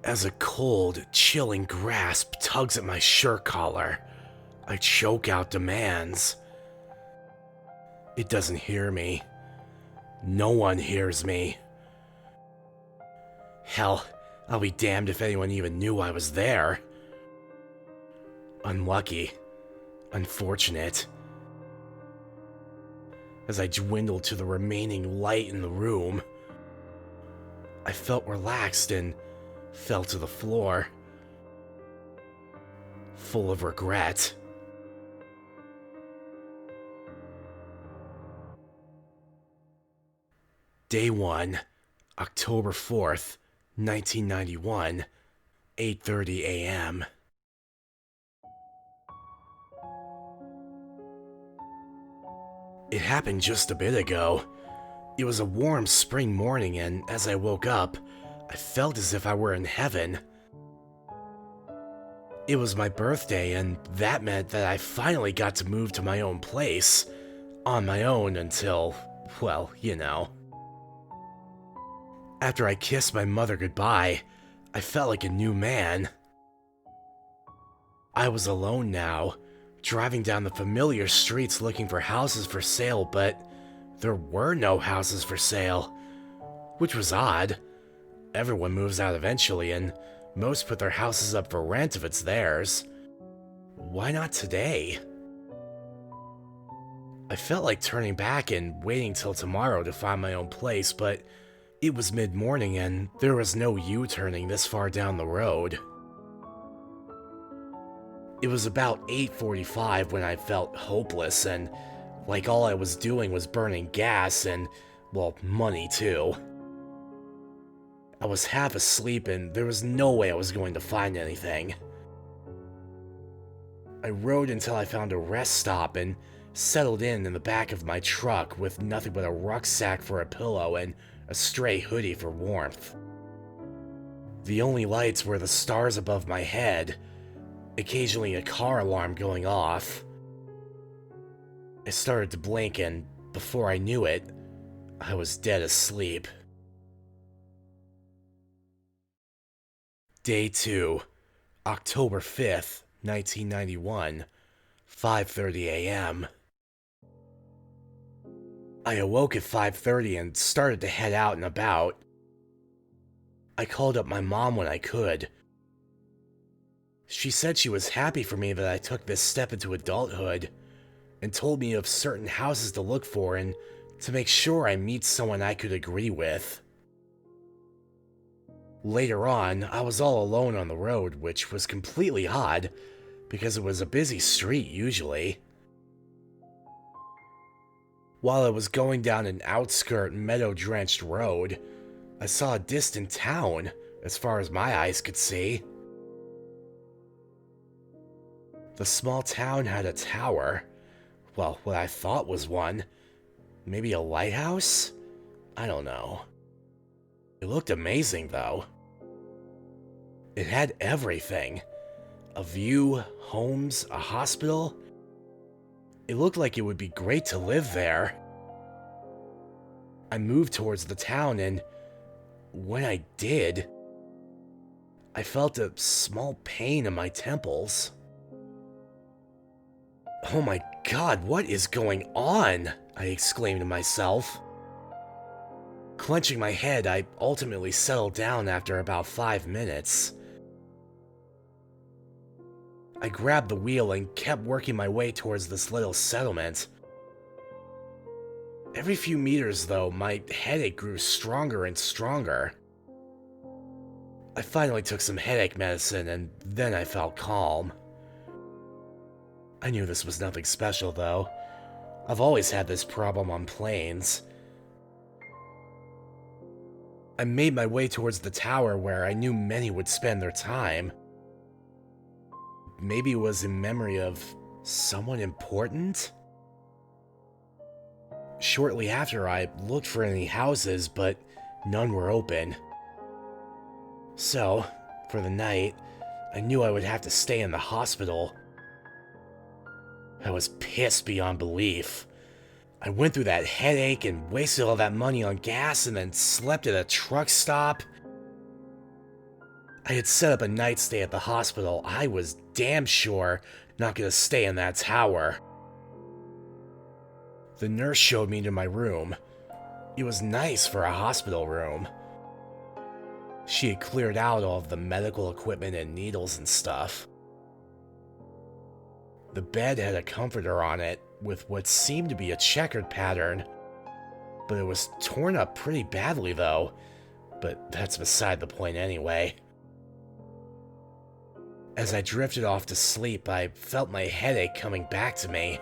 As a cold, chilling grasp tugs at my shirt collar, I choke out demands. It doesn't hear me. No one hears me. Hell, I'll be damned if anyone even knew I was there. Unlucky. Unfortunate. As I dwindled to the remaining light in the room, I felt relaxed and fell to the floor, full of regret. Day 1, October 4th, 1991, 8:30 a.m. It happened just a bit ago. It was a warm spring morning, and as I woke up, I felt as if I were in heaven. It was my birthday, and that meant that I finally got to move to my own place. On my own until, well, you know. After I kissed my mother goodbye, I felt like a new man. I was alone now, driving down the familiar streets looking for houses for sale, but there were no houses for sale, which was odd. Everyone moves out eventually, and most put their houses up for rent if it's theirs. Why not today? I felt like turning back and waiting till tomorrow to find my own place, but it was mid-morning and there was no U-turning this far down the road. It was about 8:45 when I felt hopeless and like all I was doing was burning gas and, well, money too. I was half asleep and there was no way I was going to find anything. I rode until I found a rest stop and settled in the back of my truck with nothing but a rucksack for a pillow and a stray hoodie for warmth. The only lights were the stars above my head, occasionally a car alarm going off. I started to blink and, before I knew it, I was dead asleep. Day 2, October 5th, 1991, 5:30 a.m. I awoke at 5:30 and started to head out and about. I called up my mom when I could. She said she was happy for me that I took this step into adulthood, and told me of certain houses to look for and to make sure I meet someone I could agree with. Later on, I was all alone on the road, which was completely odd, because it was a busy street usually. While I was going down an outskirt, meadow-drenched road, I saw a distant town, as far as my eyes could see. The small town had a tower. Well, what I thought was one. Maybe a lighthouse? I don't know. It looked amazing, though. It had everything. A view, homes, a hospital. It looked like it would be great to live there. I moved towards the town, and when I did, I felt a small pain in my temples. Oh my god, what is going on? I exclaimed to myself. Clenching my head, I ultimately settled down after about 5 minutes. I grabbed the wheel and kept working my way towards this little settlement. Every few meters, though, my headache grew stronger and stronger. I finally took some headache medicine, and then I felt calm. I knew this was nothing special, though. I've always had this problem on planes. I made my way towards the tower where I knew many would spend their time. Maybe it was in memory of someone important? Shortly after, I looked for any houses, but none were open. So, for the night, I knew I would have to stay in the hospital. I was pissed beyond belief. I went through that headache and wasted all that money on gas and then slept at a truck stop. I had set up a night stay at the hospital. I was damn sure not gonna stay in that tower. The nurse showed me to my room. It was nice for a hospital room. She had cleared out all of the medical equipment and needles and stuff. The bed had a comforter on it with what seemed to be a checkered pattern, but it was torn up pretty badly though, but that's beside the point anyway. As I drifted off to sleep, I felt my headache coming back to me.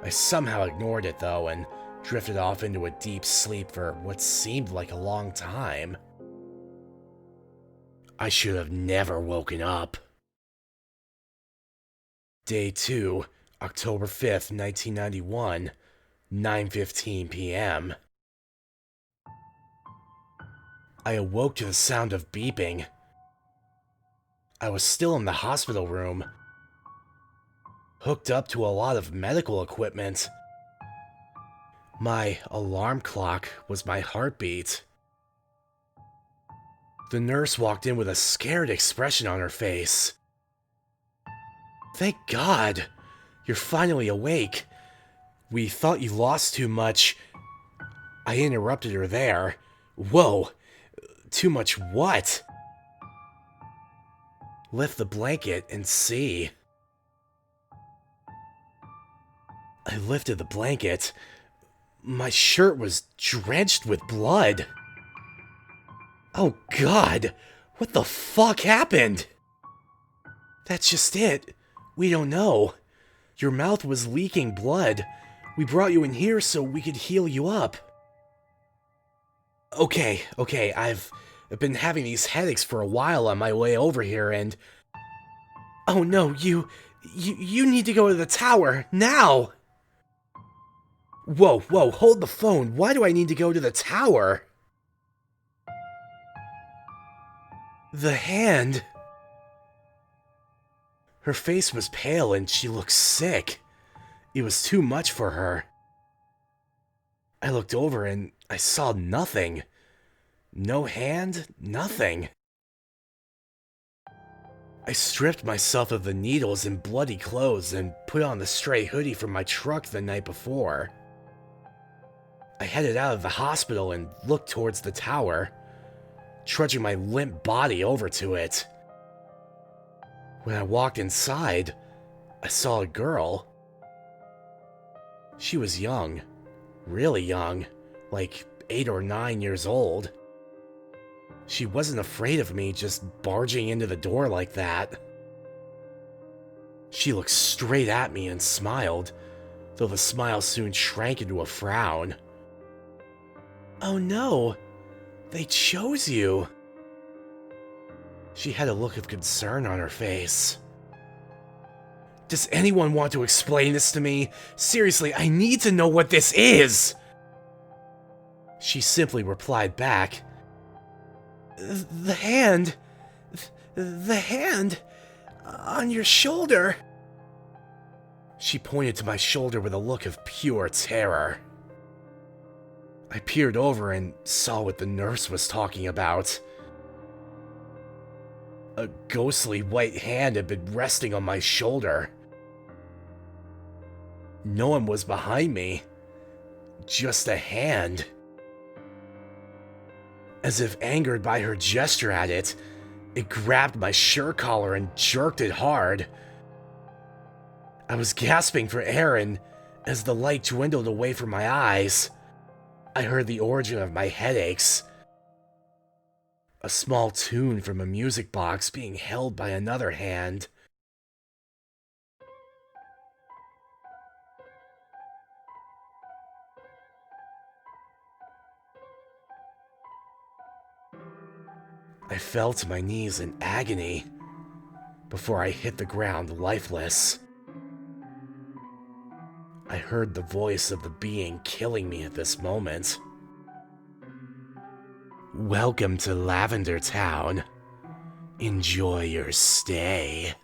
I somehow ignored it though and drifted off into a deep sleep for what seemed like a long time. I should have never woken up. Day 2, October 5th, 1991, 9:15 p.m. I awoke to the sound of beeping. I was still in the hospital room, hooked up to a lot of medical equipment. My alarm clock was my heartbeat. The nurse walked in with a scared expression on her face. "Thank God, you're finally awake. We thought you lost too much." I interrupted her there. "Whoa, too much what?" "Lift the blanket and see." I lifted the blanket. My shirt was drenched with blood. Oh God, what the fuck happened? "That's just it. We don't know. Your mouth was leaking blood. We brought you in here so we could heal you up." Okay, I've been having these headaches for a while on my way over here and... "Oh no, you need to go to the tower, now!" Whoa, hold the phone. Why do I need to go to the tower? The hand. Her face was pale and she looked sick. It was too much for her. I looked over and I saw nothing. No hand, nothing. I stripped myself of the needles and bloody clothes and put on the stray hoodie from my truck the night before. I headed out of the hospital and looked towards the tower, trudging my limp body over to it. When I walked inside, I saw a girl. She was young, really young, like 8 or 9 years old. She wasn't afraid of me just barging into the door like that. She looked straight at me and smiled, though the smile soon shrank into a frown. "Oh no, they chose you." She had a look of concern on her face. "Does anyone want to explain this to me? Seriously, I need to know what this is!" She simply replied back, The hand on your shoulder." She pointed to my shoulder with a look of pure terror. I peered over and saw what the nurse was talking about. A ghostly white hand had been resting on my shoulder. No one was behind me, just a hand. As if angered by her gesture at it, it grabbed my shirt collar and jerked it hard. I was gasping for air, and as the light dwindled away from my eyes, I heard the origin of my headaches. A small tune from a music box being held by another hand. I fell to my knees in agony before I hit the ground lifeless. I heard the voice of the being killing me at this moment. "Welcome to Lavender Town. Enjoy your stay."